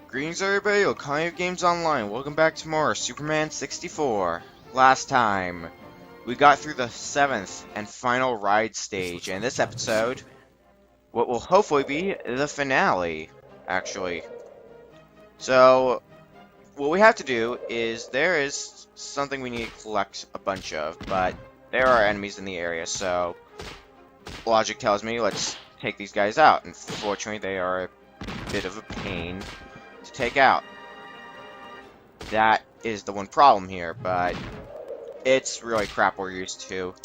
Greetings everybody, Okami Games Online. Welcome back to more Superman 64. Last time, we got through the 7th and final ride stage, and this episode, what will hopefully be the finale, actually. So, what we have to do is, there is something we need to collect a bunch of, but there are enemies in the area, so logic tells me let's take these guys out. Unfortunately, they are a bit of a pain to take out. That is the one problem here, but it's really crap we're used to.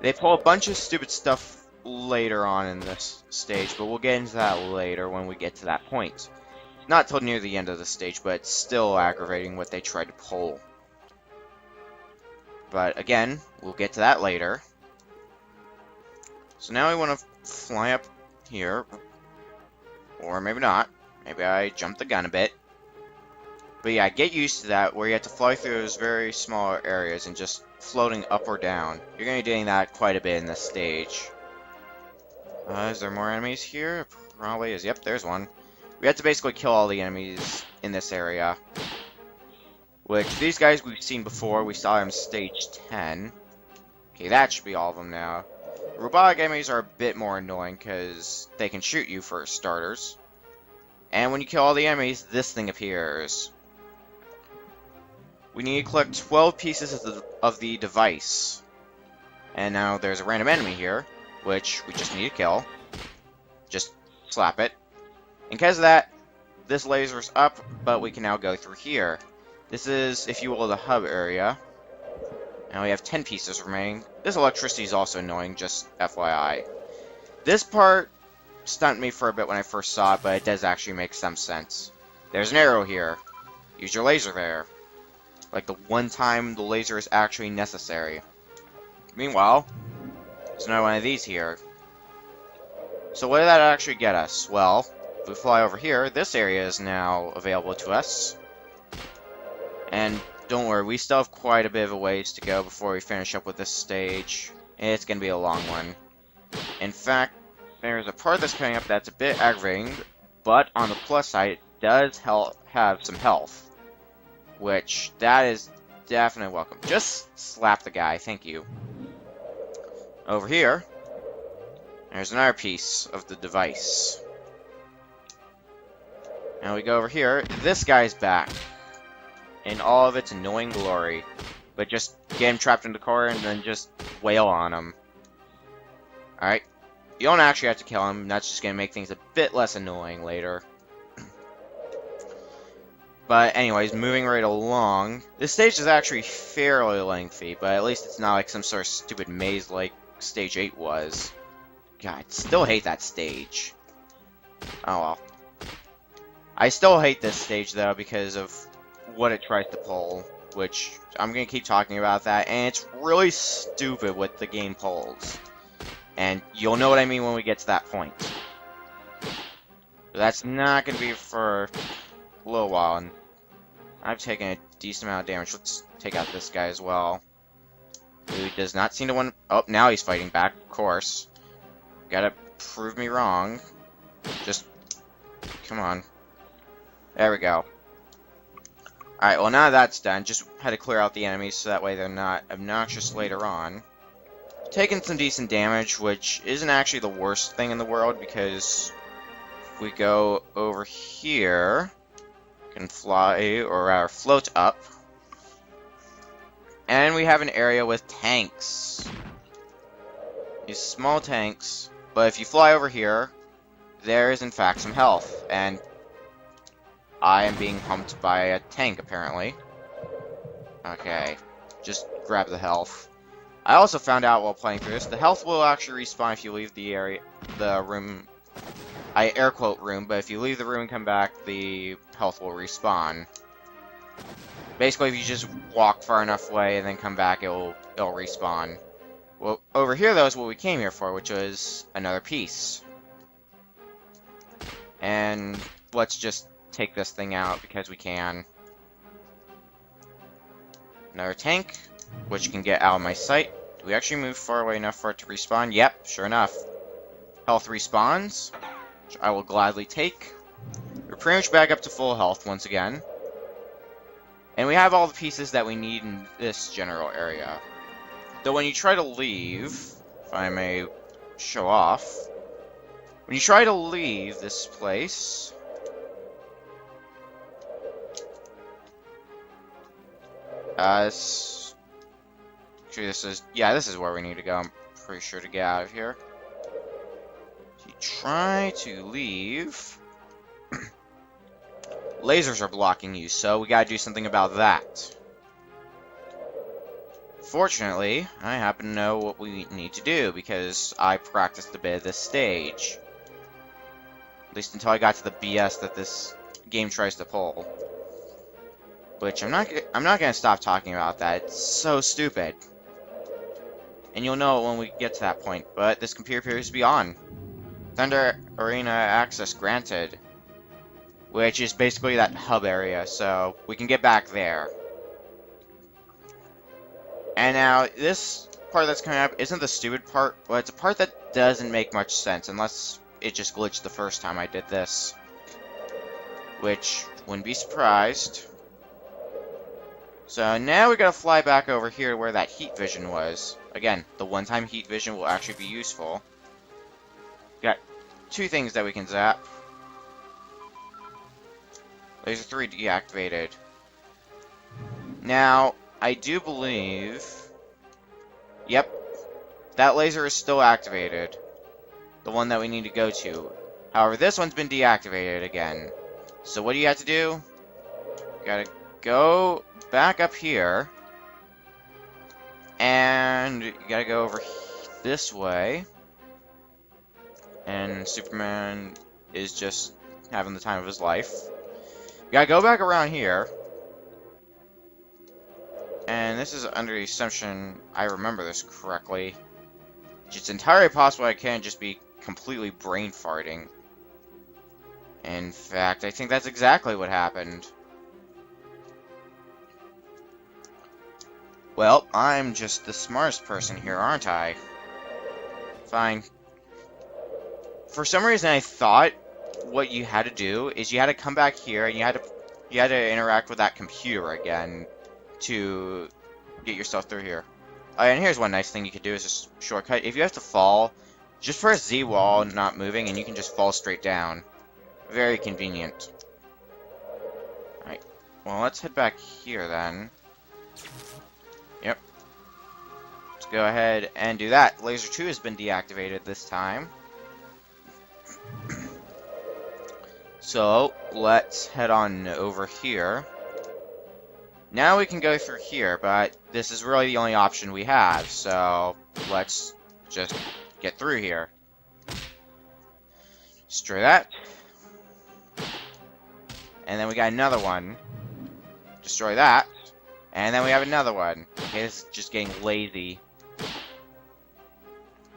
They pull a bunch of stupid stuff later on in this stage, but we'll get into that later when we get to that point. Not till near the end of the stage, but it's still aggravating what they tried to pull. But again, we'll get to that later. So now we want to fly up here. Or maybe not. Maybe I jumped the gun a bit. But yeah, get used to that, where you have to fly through those very small areas and just floating up or down. You're going to be doing that quite a bit in this stage. Is there more enemies here? Probably is. Yep, there's one. We have to basically kill all the enemies in this area. Which, these guys we've seen before. We saw them stage 10. Okay, that should be all of them now. Robotic enemies are a bit more annoying, because they can shoot you for starters. And when you kill all the enemies, this thing appears. We need to collect 12 pieces of the device. And now there's a random enemy here, which we just need to kill. Just slap it. In case of that, this laser's up, but we can now go through here. This is, if you will, the hub area. Now we have 10 pieces remaining. This electricity is also annoying, just FYI. This part stunned me for a bit when I first saw it, but it does actually make some sense. There's an arrow here. Use your laser there. Like the one time the laser is actually necessary. Meanwhile, there's another one of these here. So what did that actually get us? Well, if we fly over here, this area is now available to us. And don't worry, we still have quite a bit of a ways to go before we finish up with this stage. It's going to be a long one. In fact, there's a part that's coming up that's a bit aggravating, but on the plus side, it does have some health. Which, that is definitely welcome. Just slap the guy, thank you. Over here, there's another piece of the device. Now we go over here, this guy's back. In all of its annoying glory. But just get him trapped in the car and then just wail on him. Alright. You don't actually have to kill him, that's just going to make things a bit less annoying later. But anyways, moving right along. This stage is actually fairly lengthy, but at least it's not like some sort of stupid maze like Stage 8 was. God, I still hate that stage. Oh well. I still hate this stage though because of what it tries to pull, which I'm going to keep talking about that, and it's really stupid what the game pulls. And you'll know what I mean when we get to that point. But that's not going to be for a little while, and I've taken a decent amount of damage. Let's take out this guy as well. Who does not seem to want... Oh, now he's fighting back, of course. Gotta prove me wrong. Just... Come on. There we go. Alright, well now that's done. Just had to clear out the enemies so that way they're not obnoxious later on. Taking some decent damage, which isn't actually the worst thing in the world, because if we go over here, can fly, or rather float up, and we have an area with tanks. These small tanks, but if you fly over here, there is in fact some health, and I am being humped by a tank apparently. Okay, just grab the health. I also found out while playing through this, the health will actually respawn if you leave the area, the room. I air quote room, but if you leave the room and come back, the health will respawn. Basically, if you just walk far enough away and then come back, it'll respawn. Well, over here though is what we came here for, which was another piece. And let's just take this thing out because we can. Another tank, which can get out of my sight. Do we actually move far away enough for it to respawn? Yep, sure enough. Health respawns, which I will gladly take. We're pretty much back up to full health once again. And we have all the pieces that we need in this general area. Though when you try to leave, if I may show off, when you try to leave this place, this is where we need to go. I'm pretty sure to get out of here. So you try to leave. Lasers are blocking you, so we gotta do something about that. Fortunately, I happen to know what we need to do, because I practiced a bit of this stage. At least until I got to the BS that this game tries to pull. Which, I'm not gonna stop talking about that. It's so stupid. And you'll know it when we get to that point, but this computer appears to be on. Thunder Arena access granted. Which is basically that hub area, so we can get back there. And now, this part that's coming up isn't the stupid part, but it's a part that doesn't make much sense, unless it just glitched the first time I did this. Which, wouldn't be surprised. So now we gotta fly back over here to where that heat vision was. Again, the one-time heat vision will actually be useful. Got two things that we can zap. Laser 3 deactivated. Now, I do believe... Yep. That laser is still activated. The one that we need to go to. However, this one's been deactivated again. So what do you have to do? You gotta go back up here. And you gotta go over this way. And Superman is just having the time of his life. You gotta go back around here. And this is under the assumption I remember this correctly. It's entirely possible I can't just be completely brain farting. In fact, I think that's exactly what happened. Well, I'm just the smartest person here, aren't I? Fine. For some reason I thought what you had to do is you had to come back here and you had to interact with that computer again to get yourself through here. And here's one nice thing you could do is just shortcut. If you have to fall, just press Z while not moving and you can just fall straight down. Very convenient. Alright, well let's head back here then. Yep. Let's go ahead and do that. Laser 2 has been deactivated this time. So, let's head on over here. Now we can go through here, but this is really the only option we have, so let's just get through here. Destroy that. And then we got another one. Destroy that. And then we have another one. Okay, this is just getting lazy.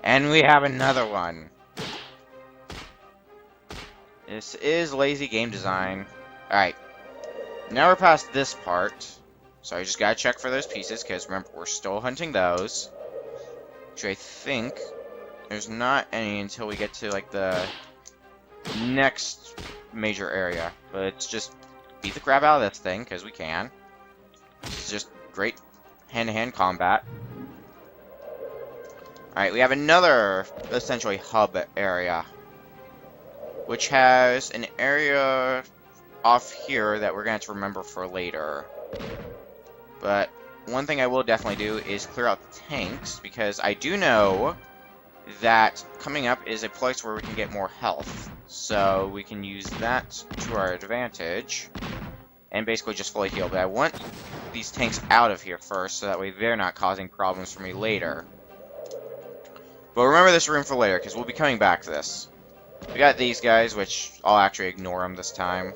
And we have another one. This is lazy game design. Alright. Now we're past this part. So I just gotta check for those pieces, because remember, we're still hunting those. Which I think there's not any until we get to, like, the next major area. But it's just beat the crap out of this thing, because we can. It's just great hand-to-hand combat. Alright, we have another, essentially, hub area. Which has an area off here that we're going to have to remember for later. But one thing I will definitely do is clear out the tanks, because I do know that coming up is a place where we can get more health. So we can use that to our advantage and basically just fully heal. But I want these tanks out of here first, so that way they're not causing problems for me later. But remember this room for later, because we'll be coming back to this. We got these guys, which I'll actually ignore them this time.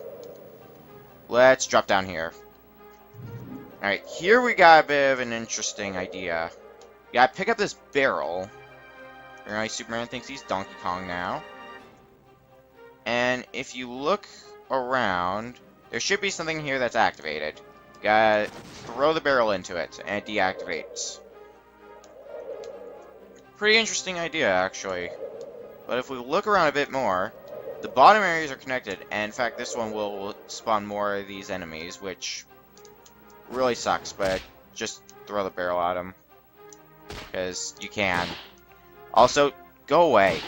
Let's drop down here. Alright, here we got a bit of an interesting idea. You gotta pick up this barrel. Alright, Superman thinks he's Donkey Kong now. And if you look around, there should be something here that's activated. You gotta throw the barrel into it, and it deactivates. Pretty interesting idea, actually. But if we look around a bit more, the bottom areas are connected, and in fact, this one will spawn more of these enemies, which really sucks, but just throw the barrel at them. Because you can. Also, go away.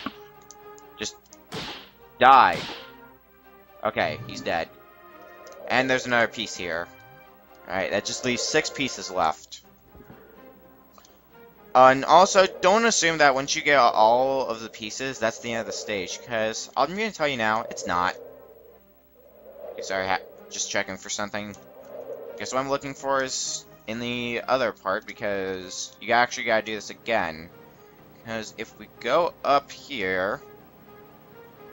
Just die. Okay, he's dead. And there's another piece here. Alright, that just leaves 6 pieces left. And also, don't assume that once you get all of the pieces, that's the end of the stage, because I'm going to tell you now, it's not. Okay, sorry, just checking for something. Guess what I'm looking for is in the other part, because you actually got to do this again. Because if we go up here,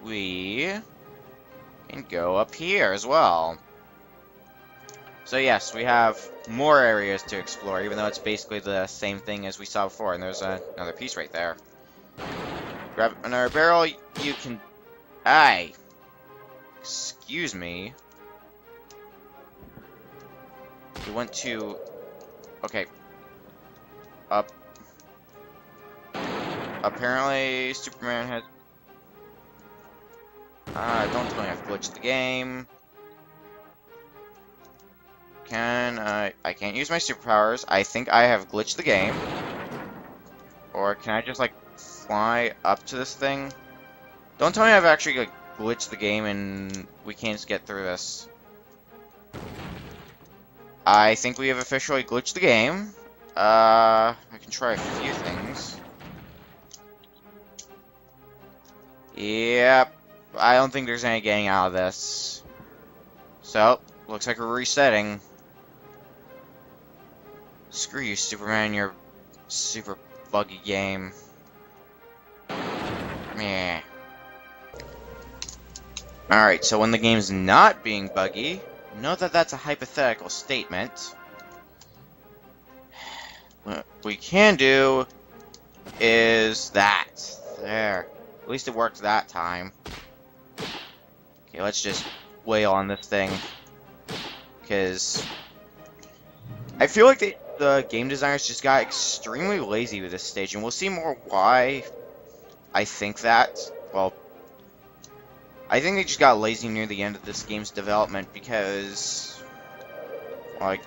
we can go up here as well. So yes, we have more areas to explore, even though it's basically the same thing as we saw before. And there's another piece right there. Grab another barrel, you can... Aye! Excuse me. We went to... Okay. Up. Apparently, Superman has... don't tell me I've glitched the game. I can't use my superpowers. I think I have glitched the game. Or can I just, like, fly up to this thing? Don't tell me I've actually, like, glitched the game and we can't just get through this. I think we have officially glitched the game. I can try a few things. Yep. I don't think there's any getting out of this. So, looks like we're resetting. Screw you, Superman, your super buggy game. Meh. Alright, so when the game's not being buggy, note that that's a hypothetical statement. What we can do is that. There. At least it worked that time. Okay, let's just wail on this thing. Because I feel like the game designers just got extremely lazy with this stage, and we'll see more why I think that. Well, I think they just got lazy near the end of this game's development because, like,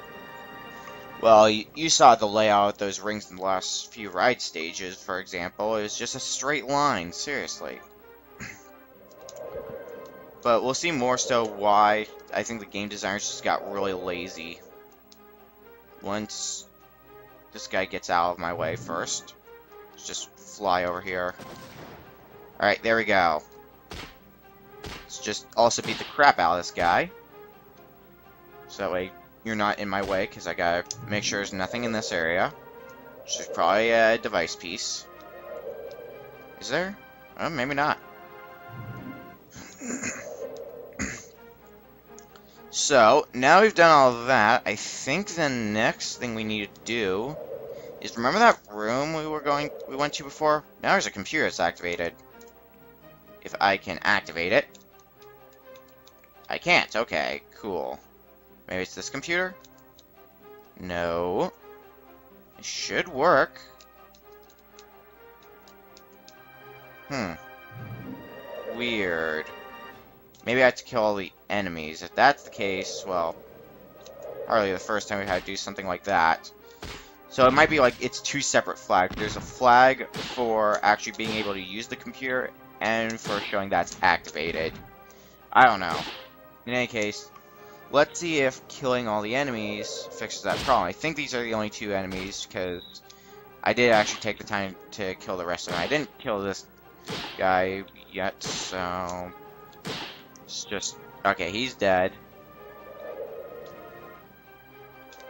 well, you saw the layout of those rings in the last few ride stages, for example. It was just a straight line, seriously. But we'll see more so why I think the game designers just got really lazy. Once this guy gets out of my way first. Let's just fly over here. Alright, there we go. Let's just also beat the crap out of this guy. So that way you're not in my way, because I gotta make sure there's nothing in this area. Which is probably a device piece. Is there? Oh, maybe not. So, now we've done all of that, I think the next thing we need to do is, remember that room we went to before? Now there's a computer that's activated. If I can activate it. I can't, okay, cool. Maybe it's this computer? No. It should work. Weird. Maybe I have to kill all the enemies. If that's the case, well, hardly the first time we had to do something like that. So it might be like it's 2 separate flags. There's a flag for actually being able to use the computer and for showing that's activated. I don't know. In any case, let's see if killing all the enemies fixes that problem. I think these are the only 2 enemies because I did actually take the time to kill the rest of them. I didn't kill this guy yet, so it's just... Okay, he's dead.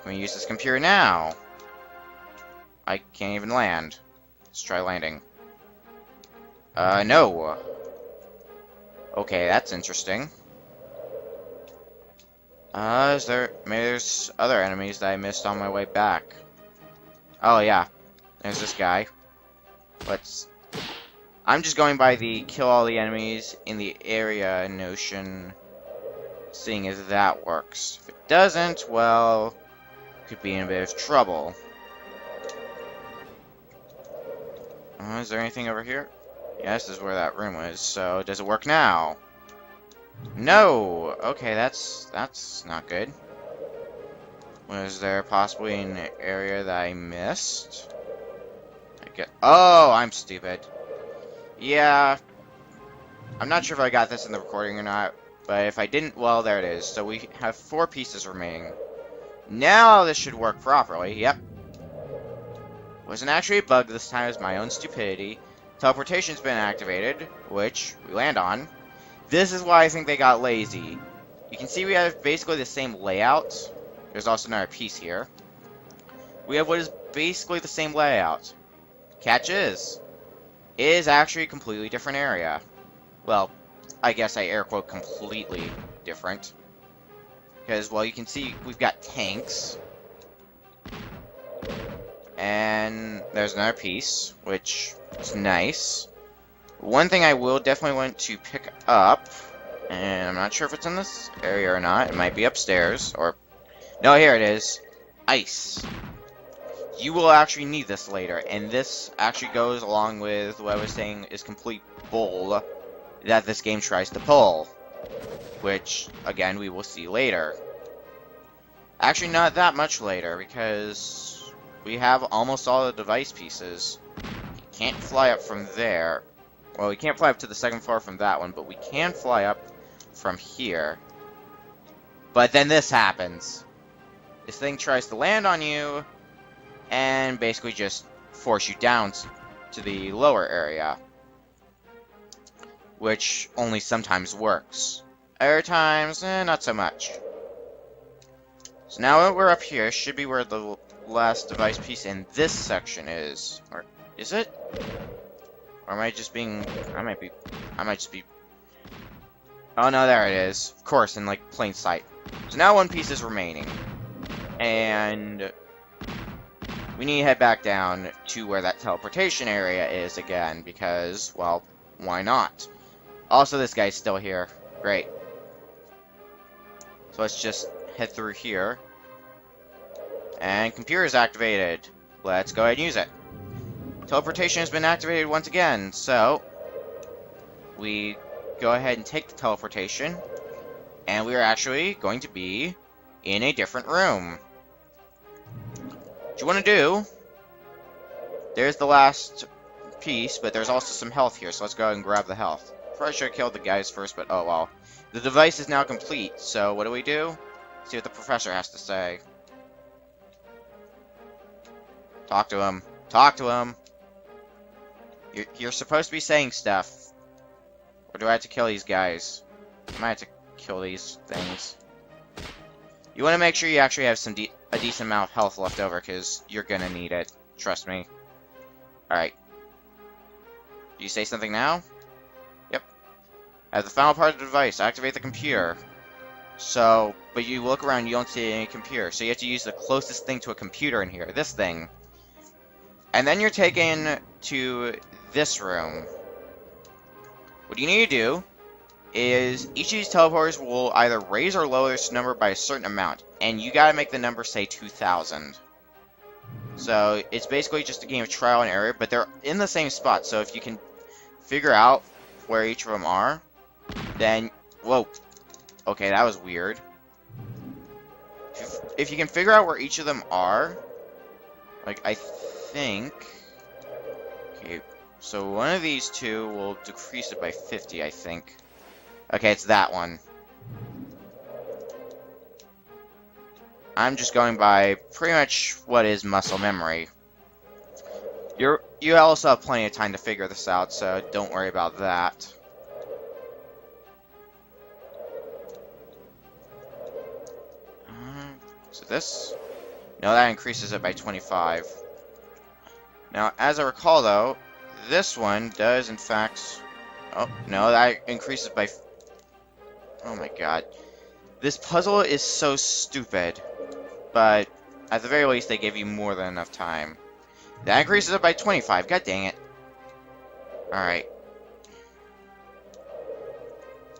Can we use this computer now? I can't even land. Let's try landing. No. Okay, that's interesting. Maybe there's other enemies that I missed on my way back. Oh, yeah. There's this guy. I'm just going by the kill all the enemies in the area notion, seeing if that works. If it doesn't, well, could be in a bit of trouble. Is there anything over here? Yeah, this is where that room was, so does it work now? No! Okay, that's not good. Was there possibly an area that I missed? Oh, I'm stupid. Yeah, I'm not sure if I got this in the recording or not, but if I didn't, well, there it is. So we have 4 pieces remaining. Now this should work properly. Yep. Wasn't actually a bug this time, it was my own stupidity. Teleportation's been activated, which we land on. This is why I think they got lazy. You can see we have basically the same layout. There's also another piece here. We have what is basically the same layout. Catch is, it is actually a completely different area. Well, I guess I air quote completely different. Because, well, you can see we've got tanks. And there's another piece, which is nice. One thing I will definitely want to pick up, and I'm not sure if it's in this area or not. It might be upstairs, or... No, here it is. Ice. You will actually need this later, and this actually goes along with what I was saying is complete bull that this game tries to pull. Which, again, we will see later. Actually, not that much later, because we have almost all the device pieces. You can't fly up from there. Well, we can't fly up to the second floor from that one, but we can fly up from here. But then this happens. This thing tries to land on you, and basically just force you down to the lower area. Which only sometimes works. Other times, not so much. So now that we're up here, should be where the last device piece in this section is. Or is it? Or am I just being... I might just be... Oh no, there it is. Of course, in like plain sight. So now one piece is remaining. And we need to head back down to where that teleportation area is again, because, well, why not? Also, this guy's still here. Great. So let's just head through here. And computer is activated. Let's go ahead and use it. Teleportation has been activated once again, so we go ahead and take the teleportation, and we are actually going to be in a different room. What you want to do, there's the last piece, but there's also some health here, so let's go ahead and grab the health. Probably should have killed the guys first, but oh well. The device is now complete, so what do? See what the professor has to say. Talk to him. Talk to him. You're supposed to be saying stuff. Or do I have to kill these guys? I might have to kill these things. You want to make sure you actually have a decent amount of health left over, because you're gonna need it. Trust me. Alright. Do you say something now? Yep. As the final part of the device, activate the computer. So, but you look around, you don't see any computer. So you have to use the closest thing to a computer in here. This thing. And then you're taken to this room. What you need to do is each of these teleporters will either raise or lower this number by a certain amount, and you gotta make the number say 2,000. So it's basically just a game of trial and error, but they're in the same spot. So if you can figure out where each of them are, then whoa, okay, that was weird. If you can figure out where each of them are, like I think, okay, so one of these two will decrease it by 50, I think. Okay, it's that one. I'm just going by pretty much what is muscle memory. You also have plenty of time to figure this out, so don't worry about that. So this... No, that increases it by 25. Now, as I recall, though, this one does, in fact... Oh, no, that increases by... Oh my god. This puzzle is so stupid. But, at the very least, they give you more than enough time. That increases it by 25. God dang it. Alright.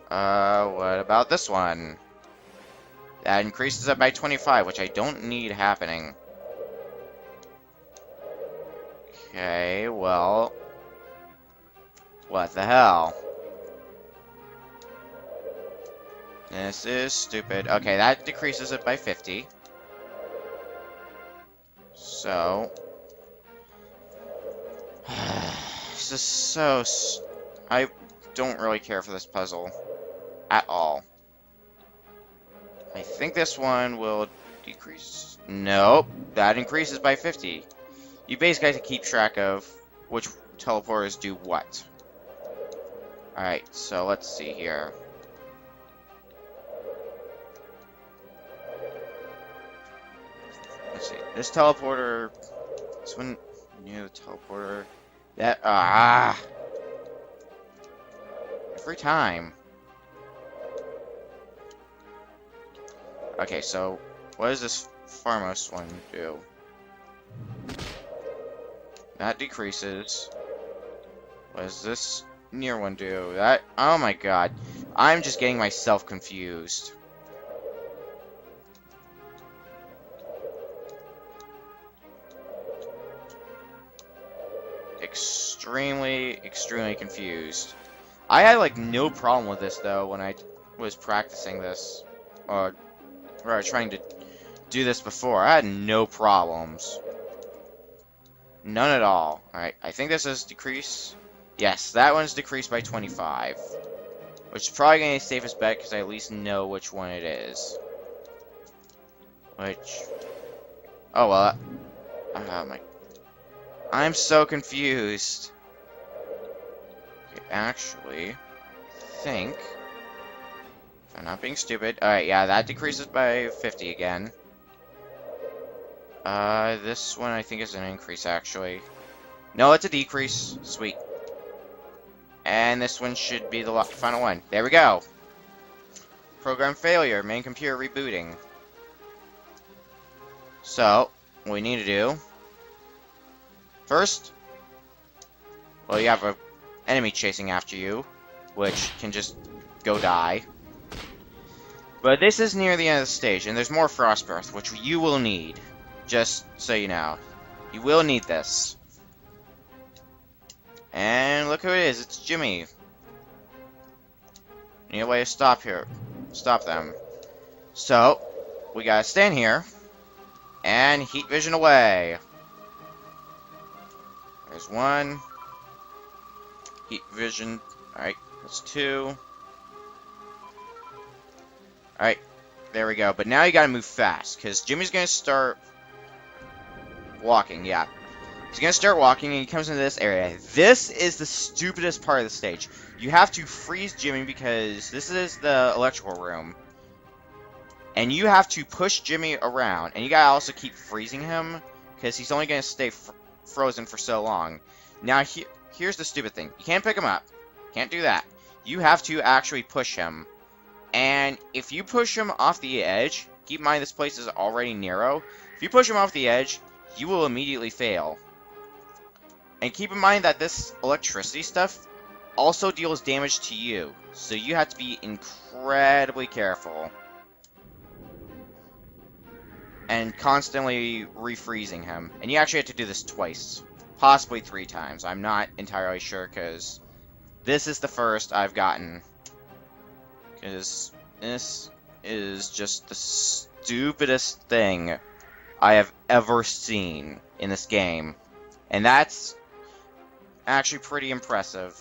What about this one? That increases it by 25, which I don't need happening. Okay, well... What the hell? This is stupid. Okay, that decreases it by 50. So... this is so... I don't really care for this puzzle. At all. I think this one will decrease... Nope. That increases by 50. You basically have to keep track of which teleporters do what. Alright, so let's see here. Let's see. This teleporter... This one near the teleporter... That... Every time. Okay, so... What does this farmost one do? That decreases. What does this near one do? That... Oh my god. I'm just getting myself confused. Extremely confused. I had, like, no problem with this, though, when I was practicing this. Or trying to do this before. I had no problems. None at all. Alright, I think this is decrease. Yes, that one's decreased by 25. Which is probably going to be the safest bet, because I at least know which one it is. Which... Oh, well... Oh, my... I'm so confused. Okay, actually... I think... If I'm not being stupid... Alright, yeah, that decreases by 50 again. This one I think is an increase, actually. No, it's a decrease. Sweet. And this one should be the final one. There we go. Program failure. Main computer rebooting. So, what we need to do... First... Well, you have an enemy chasing after you, which can just go die. But this is near the end of the stage, and there's more Frost Breath, which you will need. Just so you know. You will need this. And look who it is. It's Jimmy. Need a way to stop here. Stop them. So, we gotta stand here. And heat vision away. There's one. Heat vision. Alright, that's two. Alright, there we go. But now you gotta move fast, because Jimmy's gonna start walking, yeah. He's gonna start walking, and he comes into this area. This is the stupidest part of the stage. You have to freeze Jimmy, because this is the electrical room. And you have to push Jimmy around, and you gotta also keep freezing him, because he's only gonna stay frozen for so long. Now, here's the stupid thing. You can't pick him up. Can't do that. You have to actually push him. And if you push him off the edge, keep in mind this place is already narrow. If you push him off the edge, you will immediately fail. And keep in mind that this electricity stuff also deals damage to you. So you have to be incredibly careful. And constantly refreezing him. And you actually have to do this twice. Possibly 3 times. I'm not entirely sure, because this is the first I've gotten. Because this is just the stupidest thing I have ever seen in this game. And that's actually pretty impressive.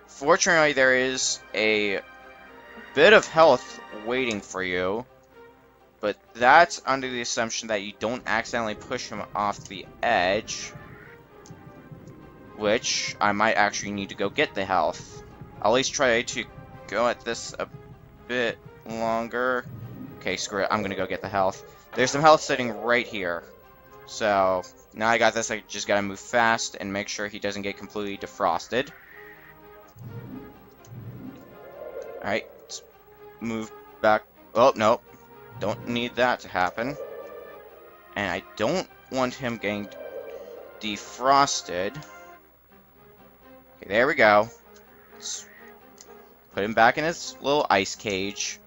Fortunately, there is a bit of health waiting for you. But that's under the assumption that you don't accidentally push him off the edge. Which, I might actually need to go get the health. I'll at least try to go at this a bit longer. Okay, screw it. I'm gonna go get the health. There's some health sitting right here. So, now I got this, I just gotta move fast and make sure he doesn't get completely defrosted. Alright, let's move back. Oh, no. Don't need that to happen. And I don't want him getting defrosted. Okay, there we go. Let's put him back in his little ice cage.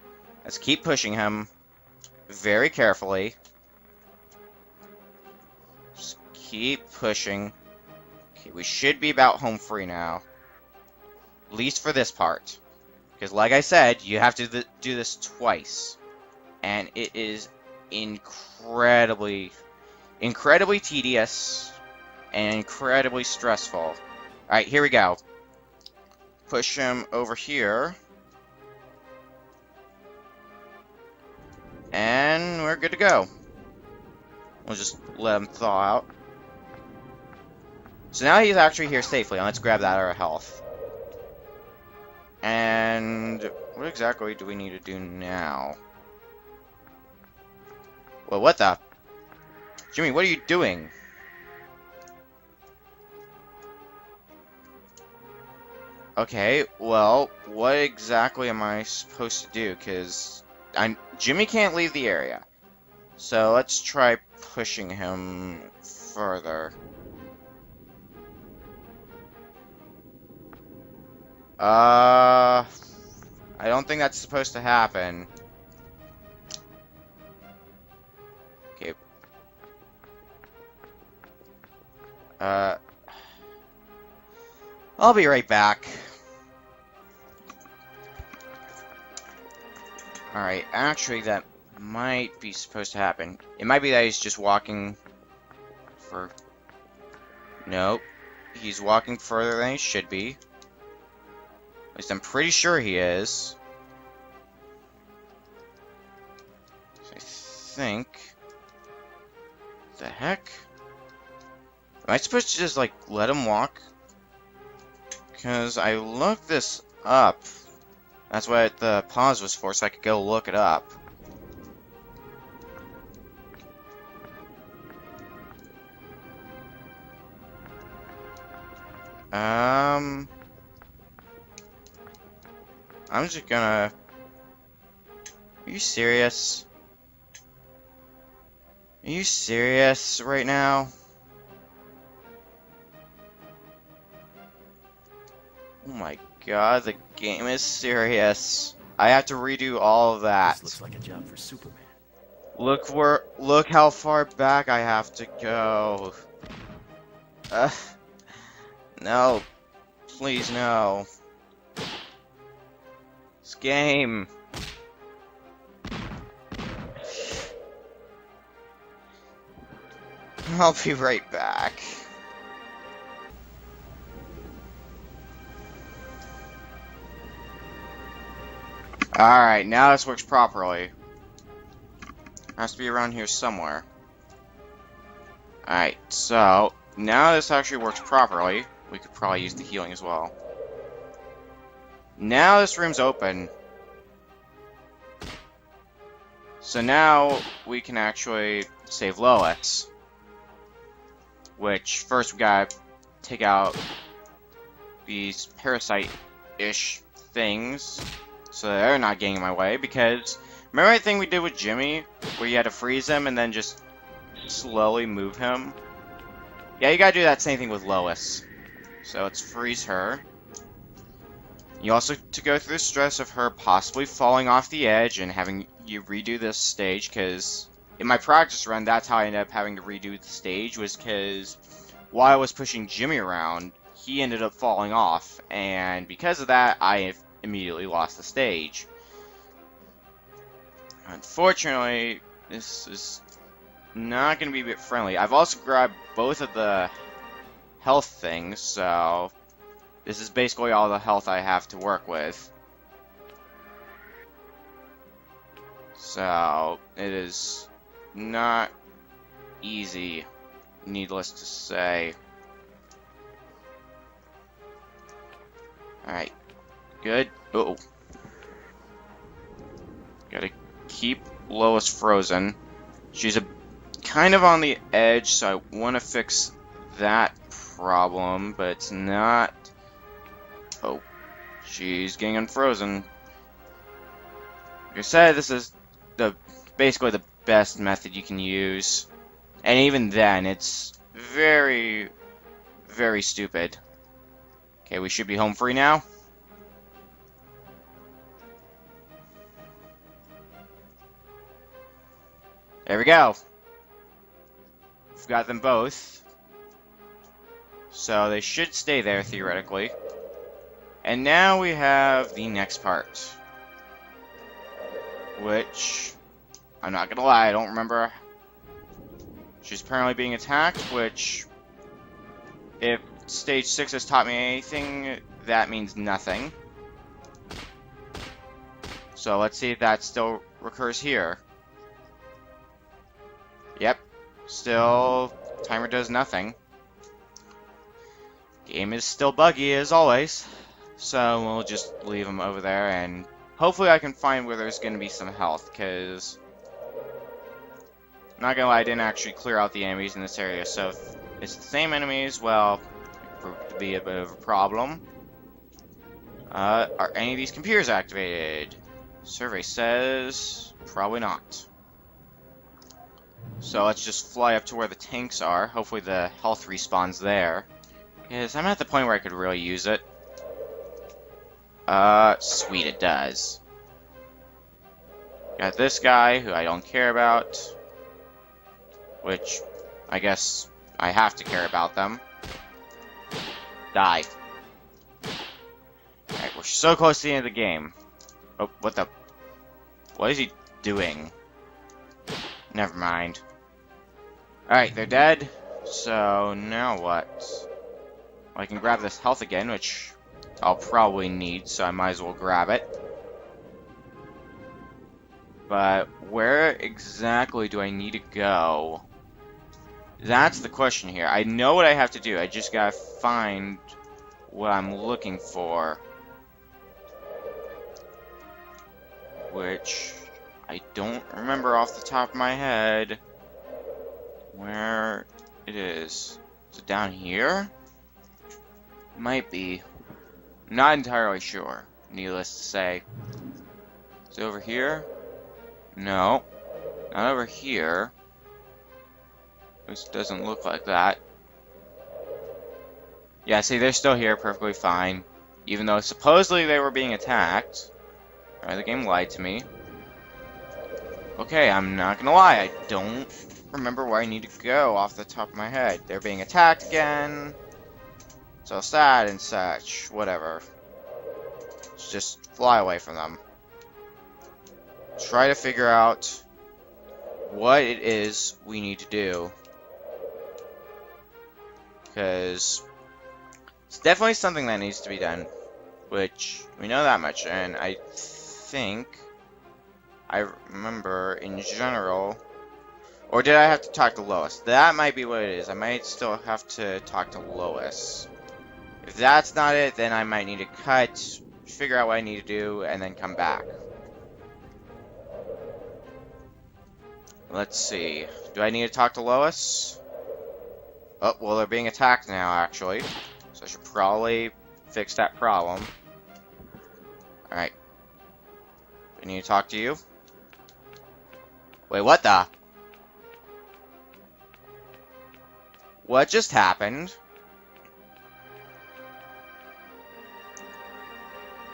Let's keep pushing him very carefully. Just keep pushing. Okay, we should be about home free now. At least for this part. Because like I said, you have to do this twice. And it is incredibly tedious and incredibly stressful. Alright, here we go. Push him over here. And we're good to go. We'll just let him thaw out. So now he's actually here safely, and let's grab that out of health. And what exactly do we need to do now? Well, what the? Jimmy, what are you doing? Okay, well, what exactly am I supposed to do? Because Jimmy can't leave the area. So let's try pushing him further. I don't think that's supposed to happen. Okay. I'll be right back. Alright, actually that might be supposed to happen. It might be that he's just walking for... Nope. He's walking further than he should be. At least I'm pretty sure he is. So I think... The heck? Am I supposed to just, like, let him walk? Because I looked this up. That's what the pause was for, so I could go look it up. I'm just gonna... Are you serious? Are you serious right now? Oh my god, the game is serious. I have to redo all of that. This looks like a job for Superman. Look how far back I have to go. No. Please, no. This game. I'll be right back. Alright, now this works properly. Has to be around here somewhere. Alright, so now this actually works properly. We could probably use the healing as well. Now this room's open. So now we can actually save Lois. Which, first we gotta take out these parasite-ish things. So they're not getting in my way, because... Remember that thing we did with Jimmy? Where you had to freeze him and then just slowly move him? Yeah, you gotta do that same thing with Lois. So let's freeze her. You also to go through the stress of her possibly falling off the edge and having you redo this stage, because in my practice run, that's how I ended up having to redo the stage, was because while I was pushing Jimmy around, he ended up falling off, and because of that, I immediately lost the stage. Unfortunately, this is not going to be a bit friendly. I've also grabbed both of the health things, so this is basically all the health I have to work with. So, it is not easy, needless to say. Alright, good. Uh-oh. Gotta keep Lois frozen. She's kind of on the edge, so I want to fix that problem, but it's not... Oh, she's getting unfrozen. Like I said, this is basically the best method you can use. And even then, it's very, very stupid. Okay, we should be home free now. There we go. We've got them both. So they should stay there, theoretically. And now we have the next part, which, I'm not gonna lie, I don't remember. She's apparently being attacked, which, if Stage 6 has taught me anything, that means nothing. So let's see if that still recurs here. Yep, still, timer does nothing. Game is still buggy as always, so we'll just leave him over there, and hopefully I can find where there's going to be some health, because not gonna lie, I didn't actually clear out the enemies in this area, so if it's the same enemies, well, it proved to be a bit of a problem. Are any of these computers activated? Survey says probably not. So let's just fly up to where the tanks are. Hopefully the health respawns there. Because I'm at the point where I could really use it. Sweet, it does. Got this guy, who I don't care about. Which, I guess, I have to care about them. Die. Alright, we're so close to the end of the game. Oh, what the... What is he doing? Never mind. Alright, they're dead. So, now what? Well, I can grab this health again, which I'll probably need, so I might as well grab it. But where exactly do I need to go? That's the question here. I know what I have to do. I just gotta find what I'm looking for. Which I don't remember off the top of my head where it is. Is it down here? Might be. Not entirely sure, needless to say. Is it over here? No. Not over here. This doesn't look like that. Yeah, see, they're still here, perfectly fine. Even though supposedly they were being attacked. Alright, the game lied to me. Okay, I'm not gonna lie, I don't remember where I need to go off the top of my head. They're being attacked again. So sad and such. Whatever. Let's just fly away from them. Try to figure out what it is we need to do. Because it's definitely something that needs to be done. Which, we know that much. And I think I remember in general... Or did I have to talk to Lois? That might be what it is. I might still have to talk to Lois. If that's not it, then I might need to cut, figure out what I need to do, and then come back. Let's see. Do I need to talk to Lois? Oh, well, they're being attacked now, actually. So I should probably fix that problem. Alright. I need to talk to you. Wait, what the? What just happened?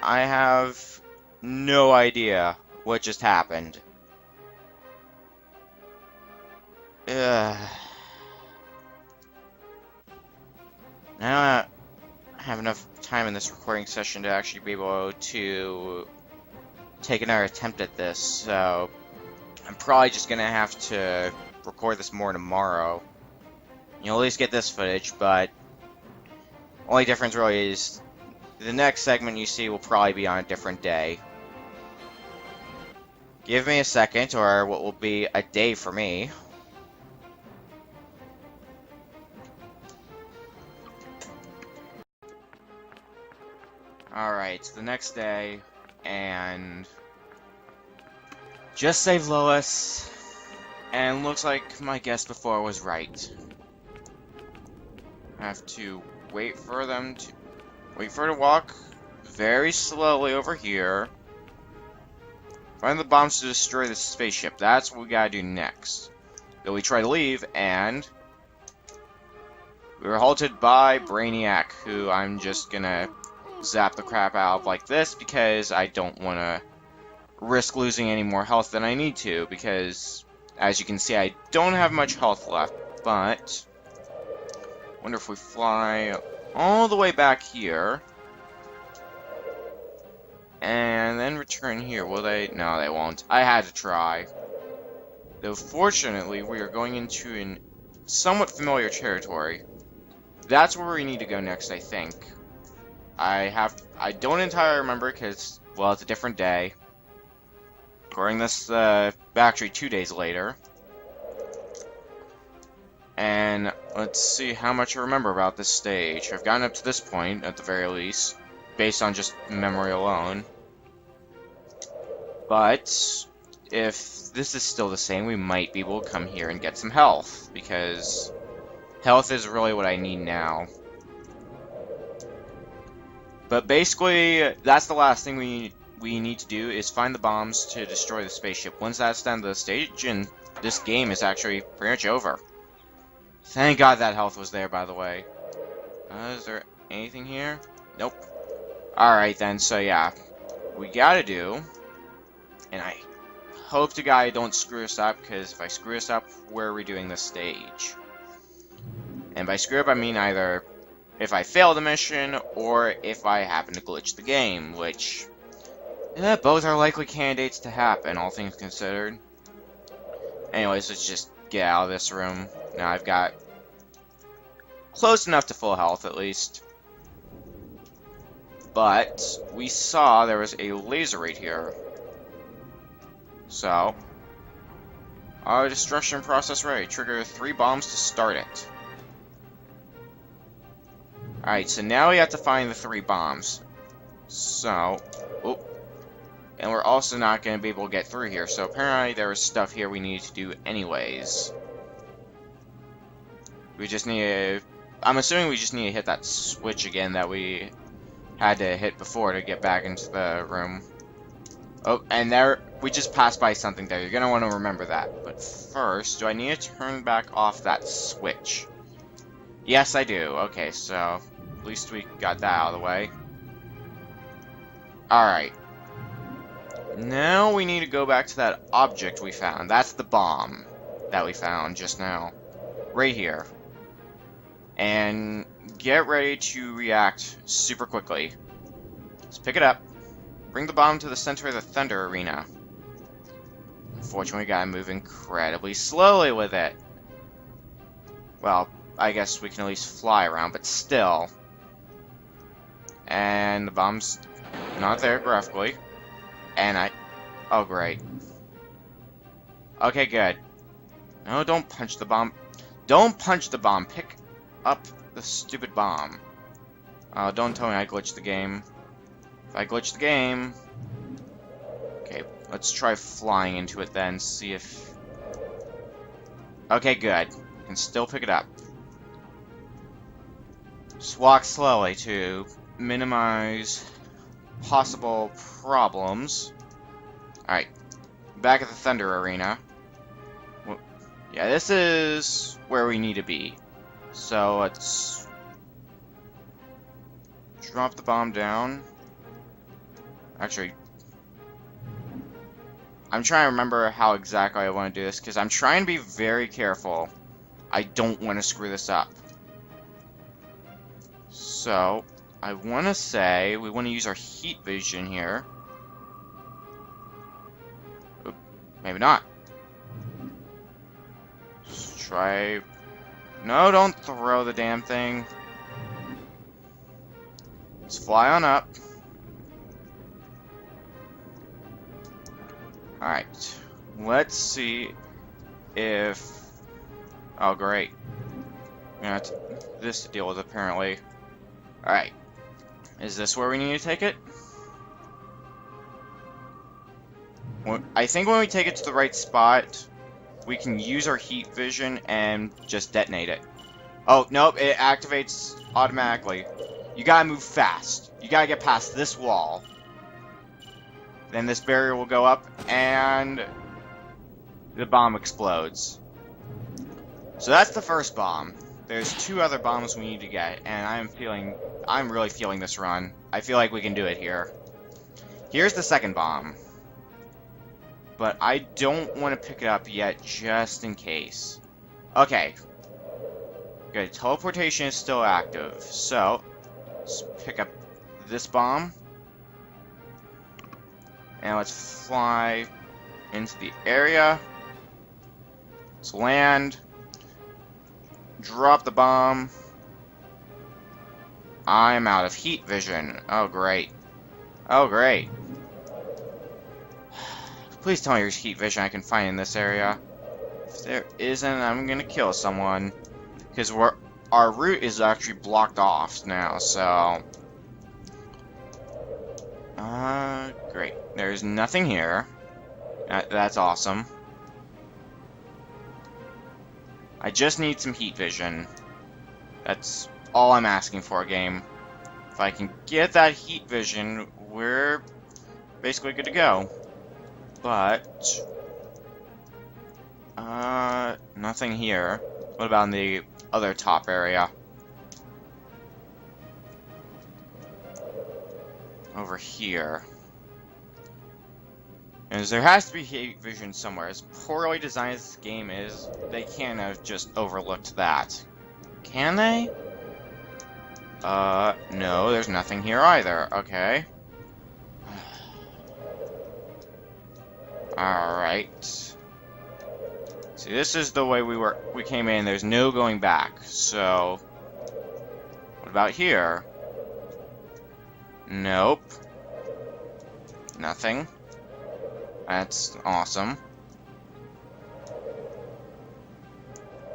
I have no idea what just happened. Ugh. Now I have enough time in this recording session to actually be able to take another attempt at this, so I'm probably just gonna have to record this more tomorrow. You'll at least get this footage, but only difference really is the next segment you see will probably be on a different day. Give me a second, or what will be a day for me. Alright, it's the next day, and just saved Lois, and looks like my guess before was right. I have to wait for her to walk very slowly over here. Find the bombs to destroy the spaceship. That's what we gotta do next. Then we try to leave, and we were halted by Brainiac, who I'm just gonna zap the crap out of like this, because I don't want to risk losing any more health than I need to, because as you can see, I don't have much health left. But wonder if we fly all the way back here. And then return here. Will they? No, they won't. I had to try. Though fortunately, we are going into an somewhat familiar territory. That's where we need to go next, I think. I don't entirely remember because, well, it's a different day. Recording this, actually 2 days later. And let's see how much I remember about this stage. I've gotten up to this point, at the very least, based on just memory alone. But if this is still the same, we might be able to come here and get some health, because health is really what I need now. But basically, that's the last thing we need to do, is find the bombs to destroy the spaceship. Once that's done, the stage and this game is actually pretty much over. Thank God that health was there, by the way. Is there anything here? Nope. Alright then, so yeah. We gotta do, and I hope to God I don't screw this up, because if I screw this up, we're redoing this stage. And by screw up, I mean either if I fail the mission, or if I happen to glitch the game, which, both are likely candidates to happen, all things considered. Anyways, let's just get out of this room. Now I've got close enough to full health, at least. But we saw there was a laser right here. So, our destruction process ready. Trigger 3 bombs to start it. Alright, so now we have to find the 3 bombs. So, and we're also not going to be able to get through here. So apparently there was stuff here we needed to do anyways. We just need to... I'm assuming we just need to hit that switch again that we had to hit before to get back into the room. Oh, and there... we just passed by something there. You're going to want to remember that. But first, do I need to turn back off that switch? Yes, I do. Okay, so at least we got that out of the way. Alright. Now we need to go back to that object we found. That's the bomb that we found just now. Right here. And get ready to react super quickly. Let's pick it up. Bring the bomb to the center of the Thunder Arena. Unfortunately, we gotta move incredibly slowly with it. Well, I guess we can at least fly around, but still. And the bomb's not there graphically. And oh great. Okay, good. No, don't punch the bomb. Don't punch the bomb. Pick up the stupid bomb. Don't tell me I glitched the game. If I glitch the game... Okay, let's try flying into it then, see if... Okay, good. Can still pick it up. Just walk slowly to minimize possible problems. Alright, back at the Thunder Arena. Well, yeah, this is where we need to be. So let's drop the bomb down. Actually, I'm trying to remember how exactly I want to do this, because I'm trying to be very careful. I don't want to screw this up. So, I want to say we want to use our heat vision here. Oop, maybe not. Let's try... No, don't throw the damn thing. Let's fly on up. Alright. Let's see if... Oh, great. We have this to deal with, apparently. Alright. Is this where we need to take it? I think when we take it to the right spot, we can use our heat vision and just detonate it. Oh, nope, it activates automatically. You gotta move fast. You gotta get past this wall. Then this barrier will go up, and the bomb explodes. So that's the first bomb. There's 2 other bombs we need to get, and I'm really feeling this run. I feel like we can do it here. Here's the second bomb. But I don't want to pick it up yet, just in case. Okay. Good, teleportation is still active. So, let's pick up this bomb. And let's fly into the area. Let's land. Drop the bomb. I'm out of heat vision. Oh, great. Oh, great. Please tell me there's heat vision I can find in this area. If there isn't, I'm gonna kill someone. Because our route is actually blocked off now, so... great. There's nothing here. That's awesome. I just need some heat vision. That's all I'm asking for, game. If I can get that heat vision, we're basically good to go. But... nothing here. What about in the other top area? Over here. And there has to be heat vision somewhere. As poorly designed as this game is, they can't have just overlooked that. Can they? No, there's nothing here either. Okay. Alright. See, this is the way we came in. There's no going back. So, what about here? Nope. Nothing. That's awesome.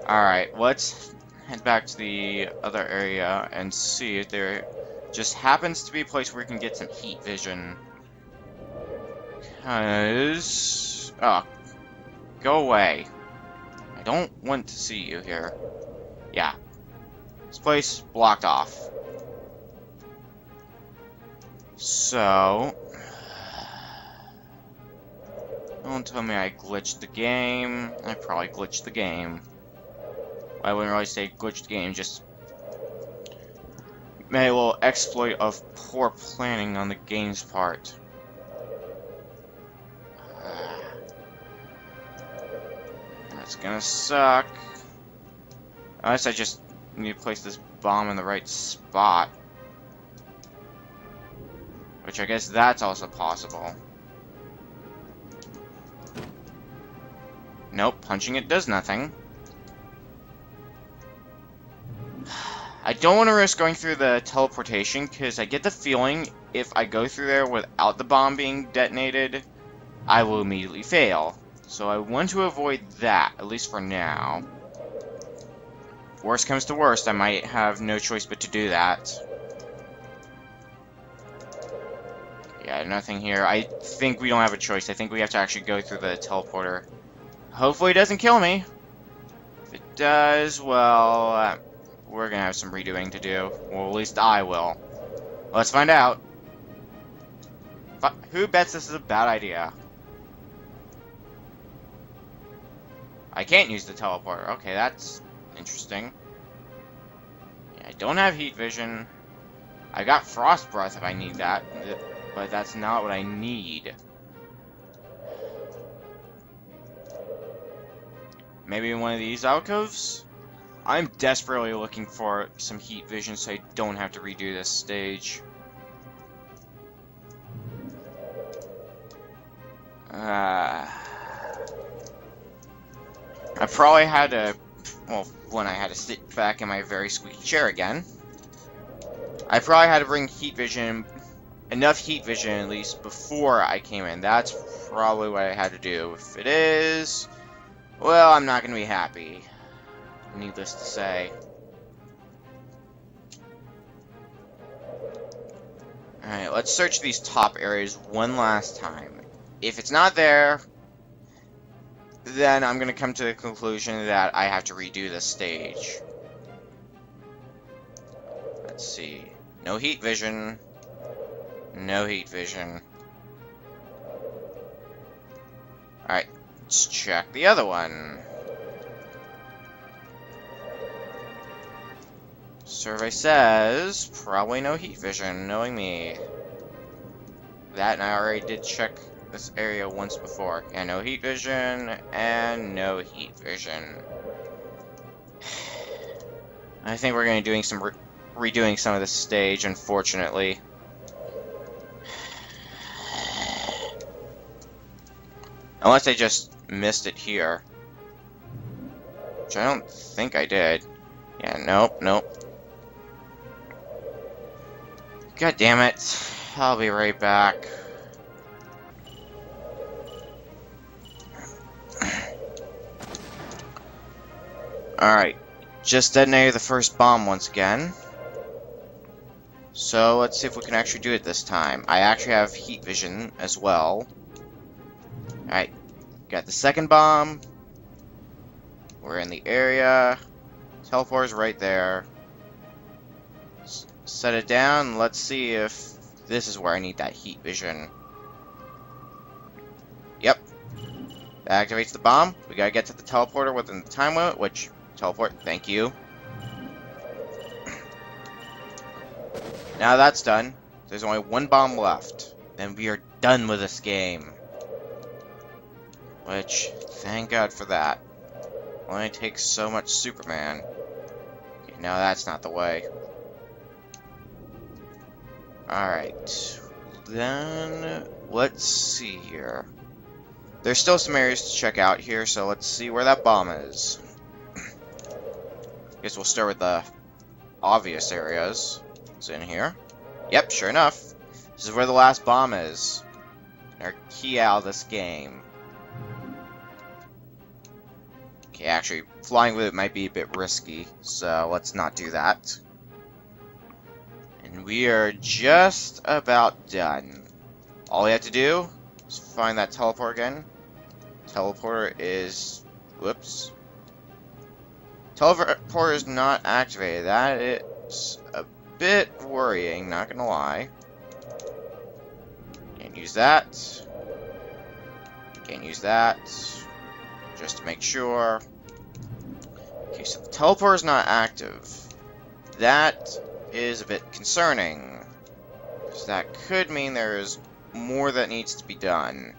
Alright, let's head back to the other area and see if there just happens to be a place where we can get some heat vision. Because... oh, go away. I don't want to see you here. Yeah. This place blocked off. So... don't tell me I glitched the game. I probably glitched the game. I wouldn't really say glitched the game, just made a little exploit of poor planning on the game's part. That's gonna suck. Unless I just need to place this bomb in the right spot. Which I guess that's also possible. Nope, punching it does nothing. I don't want to risk going through the teleportation, because I get the feeling if I go through there without the bomb being detonated, I will immediately fail. So I want to avoid that, at least for now. If worst comes to worst, I might have no choice but to do that. Yeah, nothing here. I think we don't have a choice. I think we have to actually go through the teleporter. Hopefully it doesn't kill me. If it does, well, we're gonna have some redoing to do. Well, at least I will. Let's find out. Who bets this is a bad idea? I can't use the teleporter. Okay, that's interesting. Yeah, I don't have heat vision. I got frost breath if I need that, but that's not what I need. Maybe in one of these alcoves? I'm desperately looking for some heat vision so I don't have to redo this stage. I probably had to... well, when I had to sit back in my very squeaky chair again. I probably had to bring heat vision... enough heat vision, at least, before I came in. That's probably what I had to do. If it is... well, I'm not going to be happy. Needless to say. Alright, let's search these top areas one last time. If it's not there, then I'm going to come to the conclusion that I have to redo this stage. Let's see. No heat vision. No heat vision. Alright, let's check the other one. Survey says probably no heat vision, knowing me. That, and I already did check this area once before. Yeah, no heat vision, and no heat vision. I think we're going to be doing some redoing some of this stage, unfortunately. Unless I just missed it here. Which I don't think I did. Yeah, nope, nope. God damn it. I'll be right back. Alright. Just detonated the first bomb once again. So let's see if we can actually do it this time. I actually have heat vision as well. Alright. Got the second bomb. We're in the area. Teleport's right there. Set it down. Let's see if this is where I need that heat vision. Yep. That activates the bomb. We gotta get to the teleporter within the time limit, which... Teleport, thank you. Now that's done. There's only one bomb left. Then we are done with this game. Which, thank God for that. Only takes so much Superman. Okay, now that's not the way. Alright. Then, let's see here. There's still some areas to check out here, so let's see where that bomb is. Guess we'll start with the obvious areas. It's in here. Yep, sure enough. This is where the last bomb is. Our key out of this game. Okay, actually, flying with it might be a bit risky, so let's not do that. And we are just about done. All we have to do is find that teleport again. Teleporter is... Whoops. Teleporter is not activated. That is a bit worrying, not gonna lie. Can't use that. Can't use that. Just to make sure. Okay, so the teleporter is not active. That is a bit concerning. So that could mean there is more that needs to be done.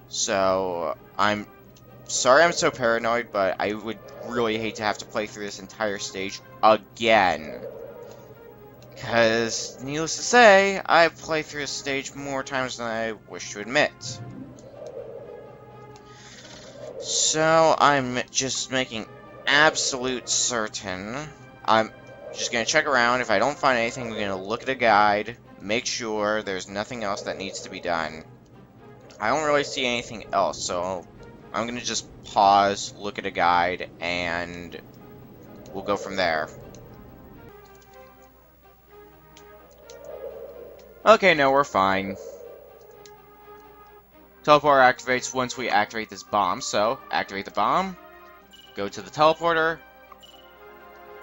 So, I'm sorry I'm so paranoid, but I would really hate to have to play through this entire stage again. Because, needless to say, I've played through this stage more times than I wish to admit. So, I'm just making absolute certain. I'm just going to check around. If I don't find anything, we're going to look at a guide, make sure there's nothing else that needs to be done. I don't really see anything else, so I'm going to just pause, look at a guide, and we'll go from there. Okay, no, we're fine. Teleporter activates once we activate this bomb, so activate the bomb, go to the teleporter.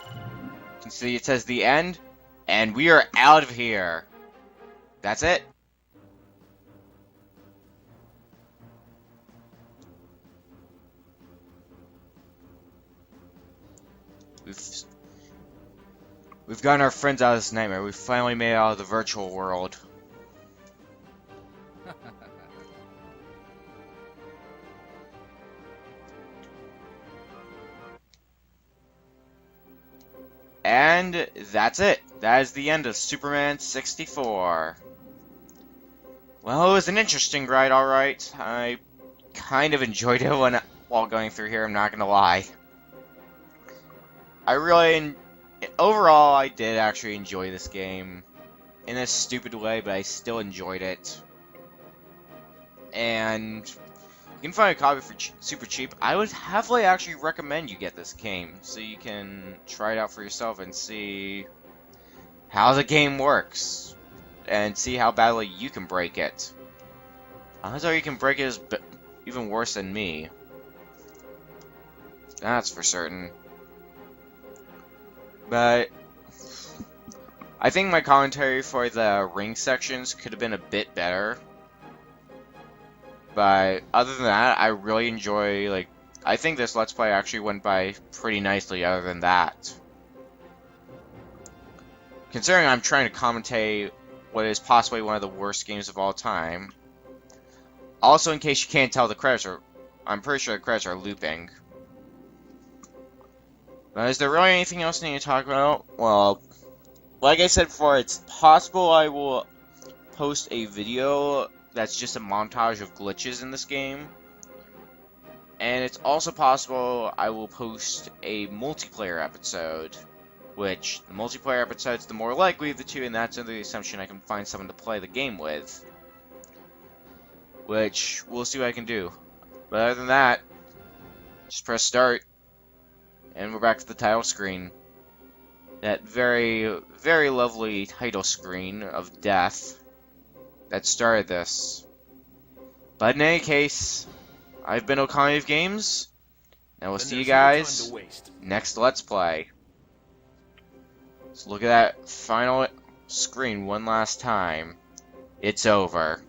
You can see it says the end, and we are out of here. That's it. We've gotten our friends out of this nightmare. We finally made it out of the virtual world. And that's it. That is the end of Superman 64. Well, it was an interesting ride, alright. I kind of enjoyed it while going through here, I'm not gonna lie. Overall, I did actually enjoy this game. In a stupid way, but I still enjoyed it. And you can find a copy for super cheap. I would heavily actually recommend you get this game, so you can try it out for yourself and see how the game works. And see how badly you can break it. Odds are you can break it is even worse than me. That's for certain. But I think my commentary for the ring sections could have been a bit better. But other than that, I really enjoy, I think this Let's Play actually went by pretty nicely other than that. Considering I'm trying to commentate what is possibly one of the worst games of all time. Also, in case you can't tell, I'm pretty sure the credits are looping. But is there really anything else I need to talk about? Well, like I said before, it's possible I will post a video that's just a montage of glitches in this game. And it's also possible I will post a multiplayer episode, which the multiplayer episode's the more likely of the two, and that's under the assumption I can find someone to play the game with. Which, we'll see what I can do. But other than that, just press start, and we're back to the title screen. That very, very lovely title screen of death that started this. But in any case, I've been Okami of Games, and we'll see you guys next Let's Play. Let's look at that final screen one last time. It's over.